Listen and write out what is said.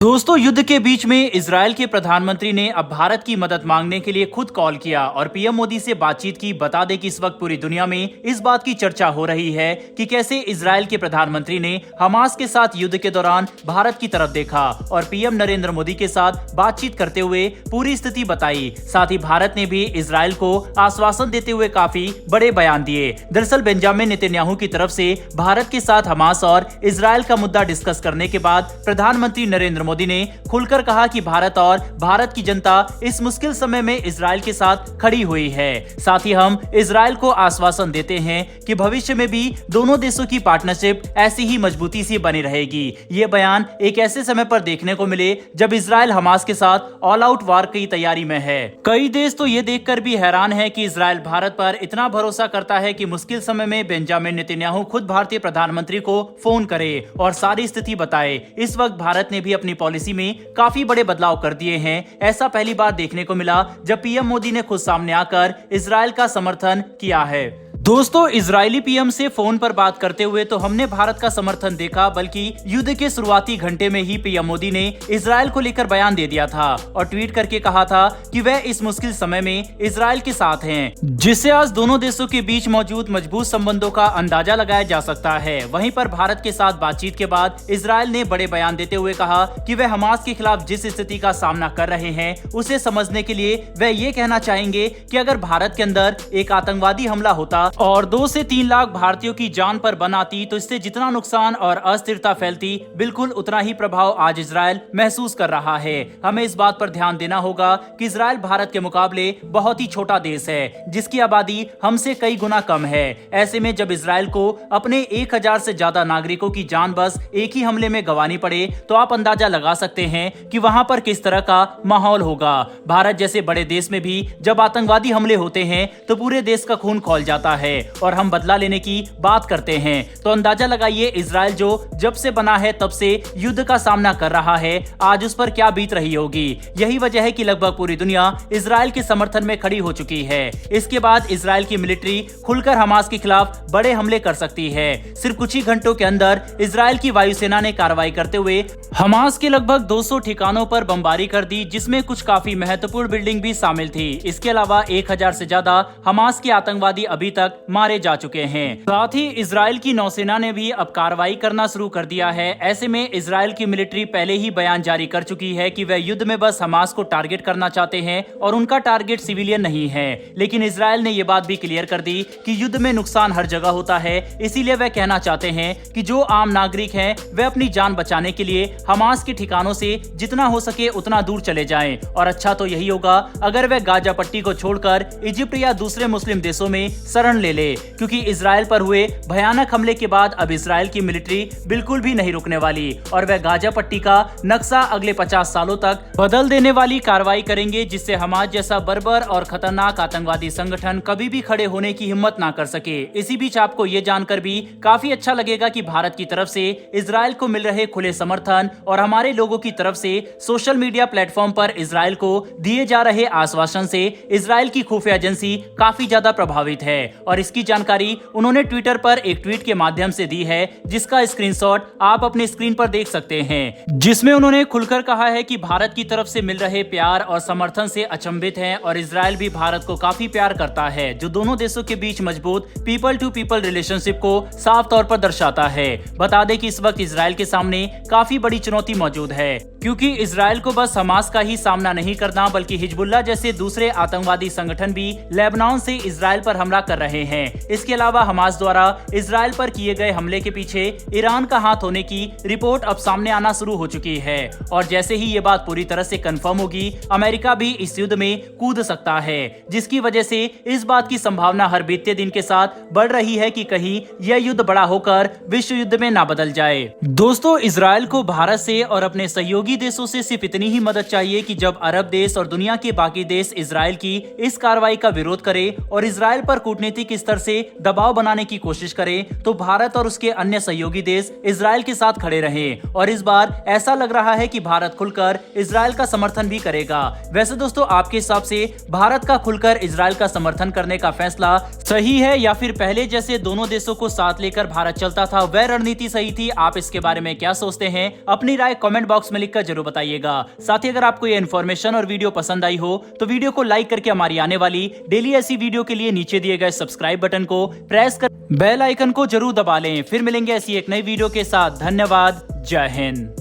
दोस्तों, युद्ध के बीच में इजरायल के प्रधानमंत्री ने अब भारत की मदद मांगने के लिए खुद कॉल किया और पीएम मोदी से बातचीत की। बता दें कि इस वक्त पूरी दुनिया में इस बात की चर्चा हो रही है कि कैसे इजरायल के प्रधानमंत्री ने हमास के साथ युद्ध के दौरान भारत की तरफ देखा और पीएम नरेंद्र मोदी के साथ बातचीत करते हुए पूरी स्थिति बताई। साथ ही भारत ने भी इजरायल को आश्वासन देते हुए काफी बड़े बयान दिए। दरअसल बेंजामिन नेतन्याहू की तरफ से भारत के साथ हमास और इजरायल का मुद्दा डिस्कस करने के बाद प्रधानमंत्री नरेंद्र मोदी ने खुलकर कहा कि भारत और भारत की जनता इस मुश्किल समय में इजरायल के साथ खड़ी हुई है। साथ ही हम इजरायल को आश्वासन देते हैं कि भविष्य में भी दोनों देशों की पार्टनरशिप ऐसी ही मजबूती से बनी रहेगी। ये बयान एक ऐसे समय पर देखने को मिले जब इजरायल हमास के साथ ऑल आउट वार की तैयारी में है। कई देश तो ये देखकर भी हैरान है कि इजरायल भारत पर इतना भरोसा करता है कि मुश्किल समय में बेंजामिन नेतन्याहू खुद भारतीय प्रधानमंत्री को फोन करे और सारी स्थिति बताए। इस वक्त भारत ने भी अपनी पॉलिसी में काफी बड़े बदलाव कर दिए हैं। ऐसा पहली बार देखने को मिला जब पीएम मोदी ने खुद सामने आकर इजरायल का समर्थन किया है। दोस्तों, इजरायली पीएम से फोन पर बात करते हुए तो हमने भारत का समर्थन देखा, बल्कि युद्ध के शुरुआती घंटे में ही पीएम मोदी ने इजरायल को लेकर बयान दे दिया था और ट्वीट करके कहा था कि वह इस मुश्किल समय में इजरायल के साथ हैं, जिससे आज दोनों देशों के बीच मौजूद मजबूत संबंधों का अंदाजा लगाया जा सकता है। वहीं पर भारत के साथ बातचीत के बाद इजरायल ने बड़े बयान देते हुए कहा कि वह हमास के खिलाफ जिस स्थिति का सामना कर रहे हैं उसे समझने के लिए वह ये कहना चाहेंगे कि अगर भारत के अंदर एक आतंकवादी हमला होता और 2 से 3 लाख भारतीयों की जान पर बन आती तो इससे जितना नुकसान और अस्थिरता फैलती, बिल्कुल उतना ही प्रभाव आज इजरायल महसूस कर रहा है। हमें इस बात पर ध्यान देना होगा कि इजरायल भारत के मुकाबले बहुत ही छोटा देश है, जिसकी आबादी हमसे कई गुना कम है। ऐसे में जब इजरायल को अपने 1000 से ज्यादा नागरिकों की जान बस एक ही हमले में गंवानी पड़े तो आप अंदाजा लगा सकते हैं कि वहां पर किस तरह का माहौल होगा। भारत जैसे बड़े देश में भी जब आतंकवादी हमले होते हैं तो पूरे देश का खून खौल जाता है और हम बदला लेने की बात करते हैं। तो अंदाजा लगाइए इजरायल जो जब से बना है तब से युद्ध का सामना कर रहा है, आज उस पर क्या बीत रही होगी। यही वजह है कि लगभग पूरी दुनिया इजरायल के समर्थन में खड़ी हो चुकी है। इसके बाद इजरायल की मिलिट्री खुलकर हमास के खिलाफ बड़े हमले कर सकती है। सिर्फ कुछ ही घंटों के अंदर इजरायल की वायुसेना ने कार्रवाई करते हुए हमास के लगभग 200 ठिकानों पर बमबारी कर दी, जिसमें कुछ काफी महत्वपूर्ण बिल्डिंग भी शामिल थी। इसके अलावा 1000 से ज्यादा हमास के आतंकवादी अभी तक मारे जा चुके हैं। साथ ही इजरायल की नौसेना ने भी अब कार्रवाई करना शुरू कर दिया है। ऐसे में इजरायल की मिलिट्री पहले ही बयान जारी कर चुकी है कि वह युद्ध में बस हमास को टारगेट करना चाहते हैं और उनका टारगेट सिविलियन नहीं है। लेकिन इजरायल ने यह बात भी क्लियर कर दी कि युद्ध में नुकसान हर जगह होता है, इसीलिए वह कहना चाहते हैं कि जो आम नागरिक हैं वे अपनी जान बचाने के लिए हमास के ठिकानों से जितना हो सके उतना दूर चले जाएं। और अच्छा तो यही होगा अगर वह गाजा पट्टी को छोड़कर इजिप्ट या दूसरे मुस्लिम देशों में शरण ले, क्योंकि इजरायल पर हुए भयानक हमले के बाद अब इजरायल की मिलिट्री बिल्कुल भी नहीं रुकने वाली और वह गाजा पट्टी का नक्शा अगले 50 सालों तक बदल देने वाली कार्रवाई करेंगे, जिससे हमास जैसा बर्बर और खतरनाक आतंकवादी संगठन कभी भी खड़े होने की हिम्मत ना कर सके। इसी बीच आपको ये जानकर भी काफी अच्छा लगेगा कि भारत की तरफ से इजरायल को मिल रहे खुले समर्थन और हमारे लोगों की तरफ से सोशल मीडिया प्लेटफॉर्म पर इजरायल को दिए जा रहे आश्वासन से इजरायल की खुफिया एजेंसी काफी ज्यादा प्रभावित है। और इसकी जानकारी उन्होंने ट्विटर पर एक ट्वीट के माध्यम से दी है, जिसका स्क्रीनशॉट आप अपनी स्क्रीन पर देख सकते हैं, जिसमें उन्होंने खुलकर कहा है कि भारत की तरफ से मिल रहे प्यार और समर्थन से अचंभित हैं और इजरायल भी भारत को काफी प्यार करता है, जो दोनों देशों के बीच मजबूत पीपल टू पीपल रिलेशनशिप को साफ तौर पर दर्शाता है। बता दें कि इस वक्त इजरायल के सामने काफी बड़ी चुनौती मौजूद है, क्योंकि इजरायल को बस हमास का ही सामना नहीं करना, बल्कि हिजबुल्लाह जैसे दूसरे आतंकवादी संगठन भी लेबनान से इजरायल पर हमला कर रहे हैं। इसके अलावा हमास द्वारा इजरायल पर किए गए हमले के पीछे ईरान का हाथ होने की रिपोर्ट अब सामने आना शुरू हो चुकी है और जैसे ही ये बात पूरी तरह से कंफर्म होगी, अमेरिका भी इस युद्ध में कूद सकता है, जिसकी वजह से इस बात की संभावना हर बीतते दिन के साथ बढ़ रही है कि कहीं यह युद्ध बड़ा होकर विश्व युद्ध में ना बदल जाए। दोस्तों, इजरायल को भारत से और अपने सहयोगी देशों से सिर्फ इतनी ही मदद चाहिए कि जब अरब देश और दुनिया के बाकी देश इजरायल की इस कार्रवाई का विरोध करें और इजरायल पर कूटनीतिक स्तर से दबाव बनाने की कोशिश करें, तो भारत और उसके अन्य सहयोगी देश इजरायल के साथ खड़े रहें। और इस बार ऐसा लग रहा है कि भारत खुलकर इजरायल का समर्थन भी करेगा। वैसे दोस्तों, आपके हिसाब से भारत का खुलकर इजरायल का समर्थन करने का फैसला सही है या फिर पहले जैसे दोनों देशों को साथ लेकर भारत चलता था वह रणनीति सही थी? आप इसके बारे में क्या सोचते हैं? अपनी राय कमेंट बॉक्स में लिखकर लिखकर जरूर बताइएगा। साथ ही अगर आपको ये इन्फॉर्मेशन और वीडियो पसंद आई हो तो वीडियो को लाइक करके हमारी आने वाली डेली ऐसी वीडियो के लिए नीचे दिए गए सब्सक्राइब बटन को प्रेस कर बेल आइकन को जरूर दबा लें। फिर मिलेंगे ऐसी एक नई वीडियो के साथ। धन्यवाद। जय हिंद।